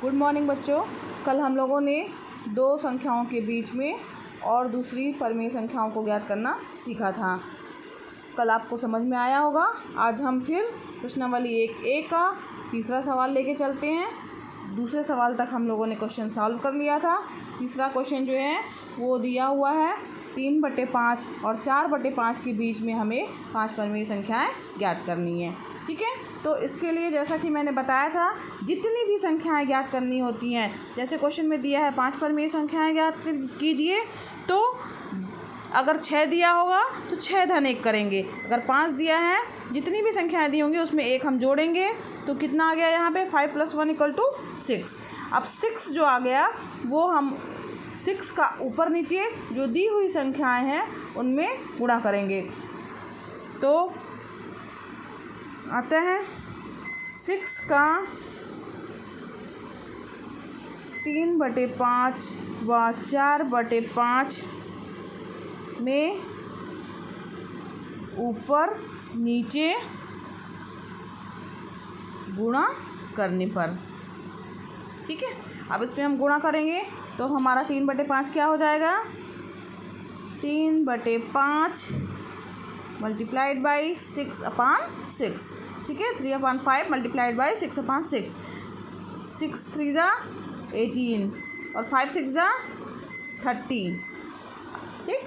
Good morning बच्चों। कल हम लोगों ने दो संख्याओं के बीच में और दूसरी परिमेय संख्याओं को ज्ञात करना सीखा था। कल आपको समझ में आया होगा। आज हम फिर प्रश्नावली 1A का तीसरा सवाल लेके चलते हैं। दूसरे सवाल तक हम लोगों ने क्वेश्चन सॉल्व कर लिया था। तीसरा क्वेश्चन जो है वो दिया हुआ है 3/5 और 4/5 के बीच में हमें 5 परिमेय संख्याएं ज्ञात करनी है। ठीक है, तो इसके लिए जैसा कि मैंने बताया था, जितनी भी संख्याएं ज्ञात करनी होती हैं, जैसे क्वेश्चन में दिया है 5 परिमेय संख्याएं ज्ञात कीजिए, तो अगर 6 दिया होगा तो 6 धन 1 करेंगे। अगर 5 दिया है, जितनी भी संख्याएं दी होंगी उसमें 1 हम जोड़ेंगे, तो कितना आ गया यहाँ पे 5 + 1 = 6। अब 6 जो आ गया वो हम 6 का ऊपर नीचे जो दी हुई संख्याएं हैं उनमें गुणा करेंगे। तो आता है 6 का 3/5 व 4/5 में ऊपर नीचे गुणा करने पर। ठीक है, अब इसमें हम गुणा करेंगे तो हमारा 3/5 क्या हो जाएगा, 3/5 × 6/6। ठीक है, 3/5 × 6/6। 6 3 18 और 5 6 30। ठीक,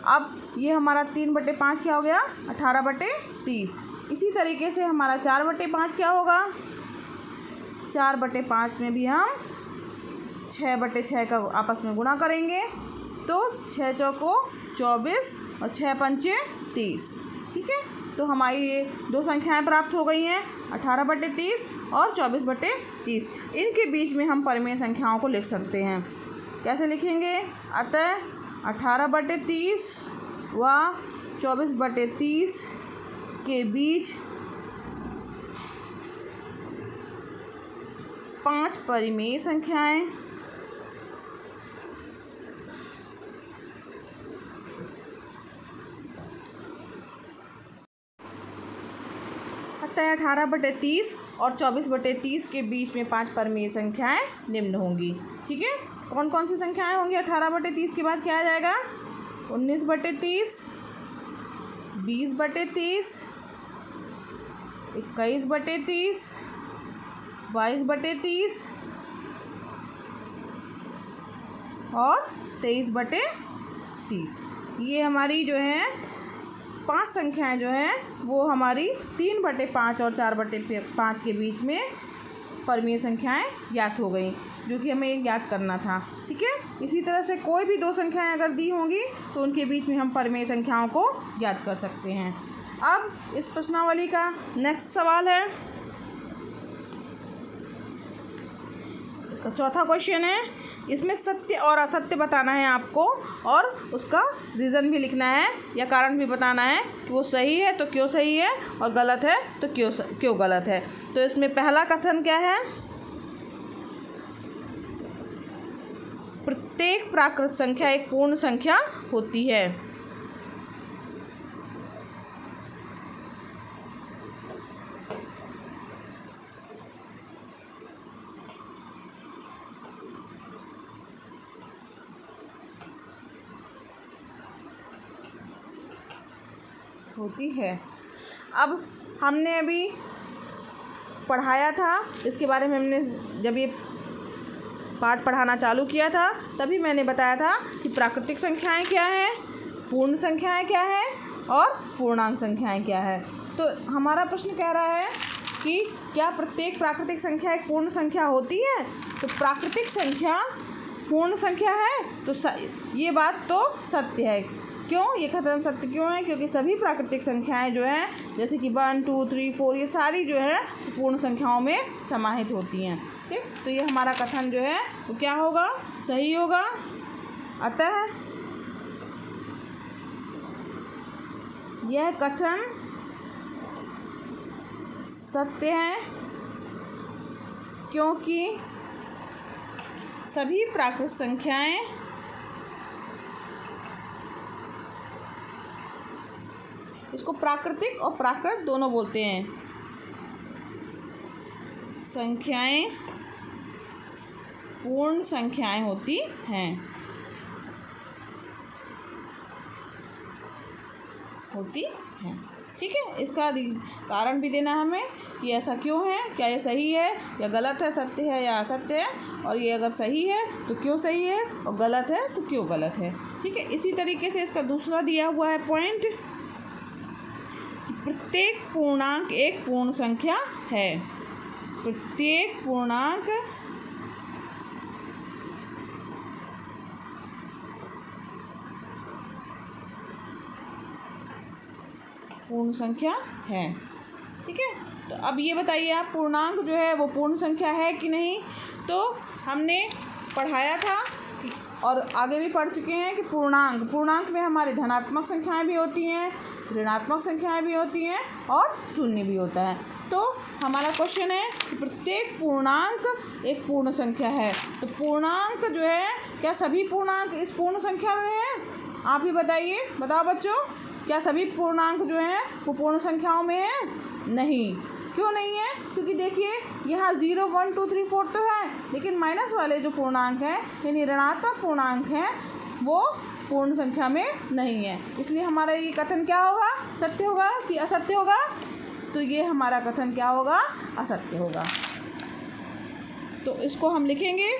अब ये हमारा 3/5 क्या हो गया, 18/30। इसी तरीके से हमारा 4/5 क्या होगा, 4/5 में भी हम 6/6 का आपस में गुणा करेंगे, तो 6 चौको 24 और 6 पंचे 30। ठीक है, तो हमारी ये दो संख्याएं प्राप्त हो गई हैं, 18/30 और 24/30। इनके बीच में हम परिमेय संख्याओं को लिख सकते हैं। कैसे लिखेंगे, अतः 18/30 व 24/30 के बीच 5 परिमेय संख्याएं अतः 18/30 और 24/30 के बीच में 5 परिमेय संख्याएं निम्न होंगी। ठीक है, कौन कौन सी संख्याएं होंगी, 18/30 के बाद क्या आ जाएगा, 19/30, 20/30, 21/30, 22/30 और 23/30। ये हमारी जो है 5 संख्याएं जो हैं वो हमारी 3/5 और 4/5 के बीच में परिमेय संख्याएं ज्ञात हो गई, जो कि हमें ज्ञात करना था। ठीक है, इसी तरह से कोई भी दो संख्याएं अगर दी होंगी तो उनके बीच में हम परिमेय संख्याओं को ज्ञात कर सकते हैं। अब इस प्रश्नावली का नेक्स्ट सवाल है, इसका चौथा क्वेश्चन है। इसमें सत्य और असत्य बताना है आपको, और उसका रीज़न भी लिखना है या कारण भी बताना है कि वो सही है तो क्यों सही है और गलत है तो क्यों गलत है। तो इसमें पहला कथन क्या है, प्रत्येक प्राकृत संख्या एक पूर्ण संख्या होती है। अब हमने अभी पढ़ाया था, इसके बारे में हमने जब ये पाठ पढ़ाना चालू किया था तभी मैंने बताया था कि प्राकृतिक संख्याएं क्या हैं, पूर्ण संख्याएं क्या हैं और पूर्णांक संख्याएं क्या हैं। तो हमारा प्रश्न कह रहा है कि क्या प्रत्येक प्राकृतिक संख्या एक पूर्ण संख्या होती है। तो प्राकृतिक संख्या पूर्ण संख्या है, तो ये बात तो सत्य है। क्यों, ये कथन सत्य क्यों है, क्योंकि सभी प्राकृतिक संख्याएं जो हैं, जैसे कि 1 2 3 4, ये सारी जो है पूर्ण संख्याओं में समाहित होती हैं। ठीक, तो ये हमारा कथन जो है वो क्या होगा, सही होगा। अतः यह कथन सत्य है क्योंकि सभी प्राकृत संख्याएं इसको प्राकृतिक और प्राकृत दोनों बोलते हैं, संख्याएं पूर्ण संख्याएं होती हैं। ठीक है, इसका कारण भी देना हमें कि ऐसा क्यों है, क्या ये सही है या गलत है, सत्य है या असत्य है, और ये अगर सही है तो क्यों सही है और गलत है तो क्यों गलत है। ठीक है, इसी तरीके से इसका दूसरा दिया हुआ है पॉइंट, प्रत्येक पूर्णांक एक पूर्ण संख्या है। प्रत्येक पूर्णांक पूर्ण संख्या है। ठीक है, तो अब ये बताइए आप, पूर्णांक जो है वो पूर्ण संख्या है कि नहीं। तो हमने पढ़ाया था कि, और आगे भी पढ़ चुके हैं कि पूर्णांक में हमारी धनात्मक संख्याएं भी होती हैं, ऋणात्मक संख्याएं भी होती हैं और शून्य भी होता है। तो हमारा क्वेश्चन है कि प्रत्येक पूर्णांक एक पूर्ण संख्या है। तो पूर्णांक जो है, क्या सभी पूर्णांक इस पूर्ण संख्या में हैं? आप ही बताइए, बताओ बच्चों, क्या सभी पूर्णांक जो हैं वो पूर्ण संख्याओं में हैं? नहीं। क्यों नहीं है? क्योंकि देखिए यहाँ 0, 1, 2, 3, 4 तो है, लेकिन माइनस वाले जो पूर्णांक हैं यानी ऋणात्मक पूर्णांक हैं वो पूर्ण संख्या में नहीं है। इसलिए हमारा ये कथन क्या होगा, सत्य होगा कि असत्य होगा? तो ये हमारा कथन क्या होगा, असत्य होगा। तो इसको हम लिखेंगे,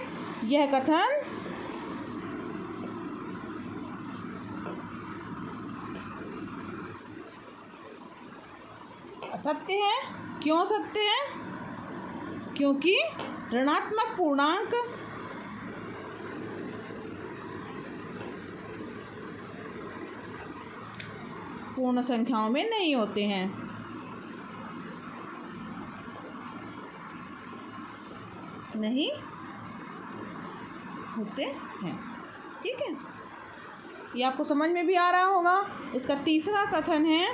यह कथन असत्य है। क्यों असत्य है? क्योंकि ऋणात्मक पूर्णांक पूर्ण संख्याओं में नहीं होते हैं। नहीं होते हैं। ठीक है, ये आपको समझ में भी आ रहा होगा। इसका तीसरा कथन है,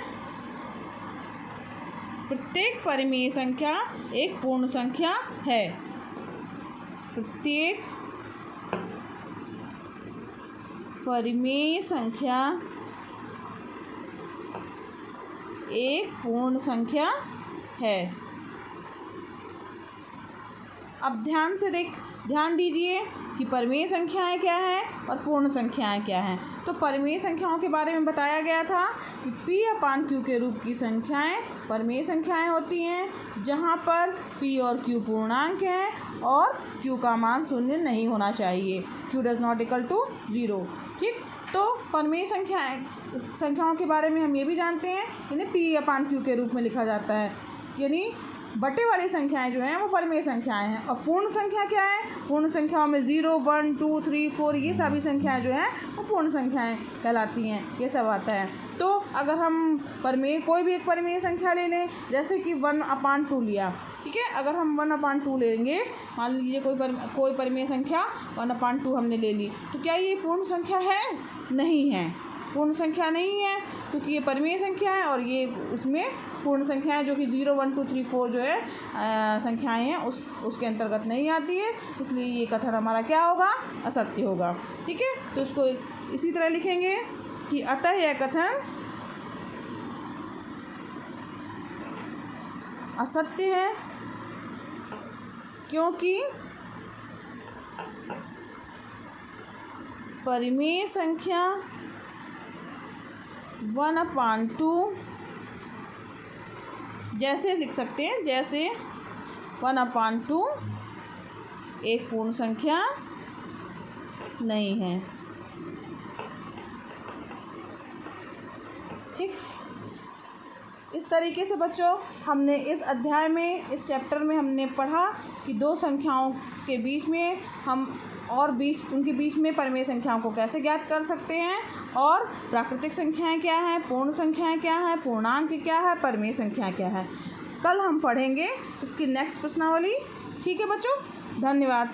प्रत्येक परिमेय संख्या एक पूर्ण संख्या है। प्रत्येक परिमेय संख्या एक पूर्ण संख्या है। अब ध्यान दीजिए कि परिमेय संख्याएं क्या हैं और पूर्ण संख्याएं क्या हैं। तो परिमेय संख्याओं के बारे में बताया गया था कि P/Q के रूप की संख्याएं परिमेय संख्याएं होती हैं, जहां पर P और Q पूर्णांक हैं और Q का मान शून्य नहीं होना चाहिए। Q does not equal to 0। ठीक, तो परिमेय संख्याओं के बारे में हम ये भी जानते हैं, इन्हें P/Q के रूप में लिखा जाता है, यानी बटे वाली संख्याएं जो हैं वो परिमेय संख्याएं हैं। और पूर्ण संख्या क्या है? पूर्ण संख्याओं में 0, 1, 2, 3, 4 ये सभी संख्याएं जो हैं वो पूर्ण संख्याएं कहलाती हैं। ये सब आता है। तो अगर हम कोई भी एक परिमेय संख्या ले लें, जैसे कि 1/2 लिया, ठीक है, अगर हम 1/2 लेंगे, मान लीजिए कोई परिमेय संख्या 1/2 हमने ले ली, तो क्या ये पूर्ण संख्या है? नहीं है, पूर्ण संख्या नहीं है, क्योंकि ये परिमेय संख्या है और ये इसमें पूर्ण संख्याएं जो कि 0, 1, 2, 3, 4 जो है संख्याएं हैं उसके अंतर्गत नहीं आती है। इसलिए ये कथन हमारा क्या होगा, असत्य होगा। ठीक है, तो इसको इसी तरह लिखेंगे कि अतः यह कथन असत्य है, क्योंकि परिमेय संख्या 1/2 जैसे लिख सकते हैं, जैसे 1/2 एक पूर्ण संख्या नहीं है। ठीक, इस तरीके से बच्चों हमने इस अध्याय में, इस चैप्टर में हमने पढ़ा कि दो संख्याओं के बीच में उनके बीच में परिमेय संख्याओं को कैसे ज्ञात कर सकते हैं, और प्राकृतिक संख्याएं क्या हैं, पूर्ण संख्याएं क्या हैं, पूर्णांक क्या है, परिमेय संख्या क्या है। कल हम पढ़ेंगे इसकी नेक्स्ट प्रश्नावली। ठीक है बच्चों, धन्यवाद।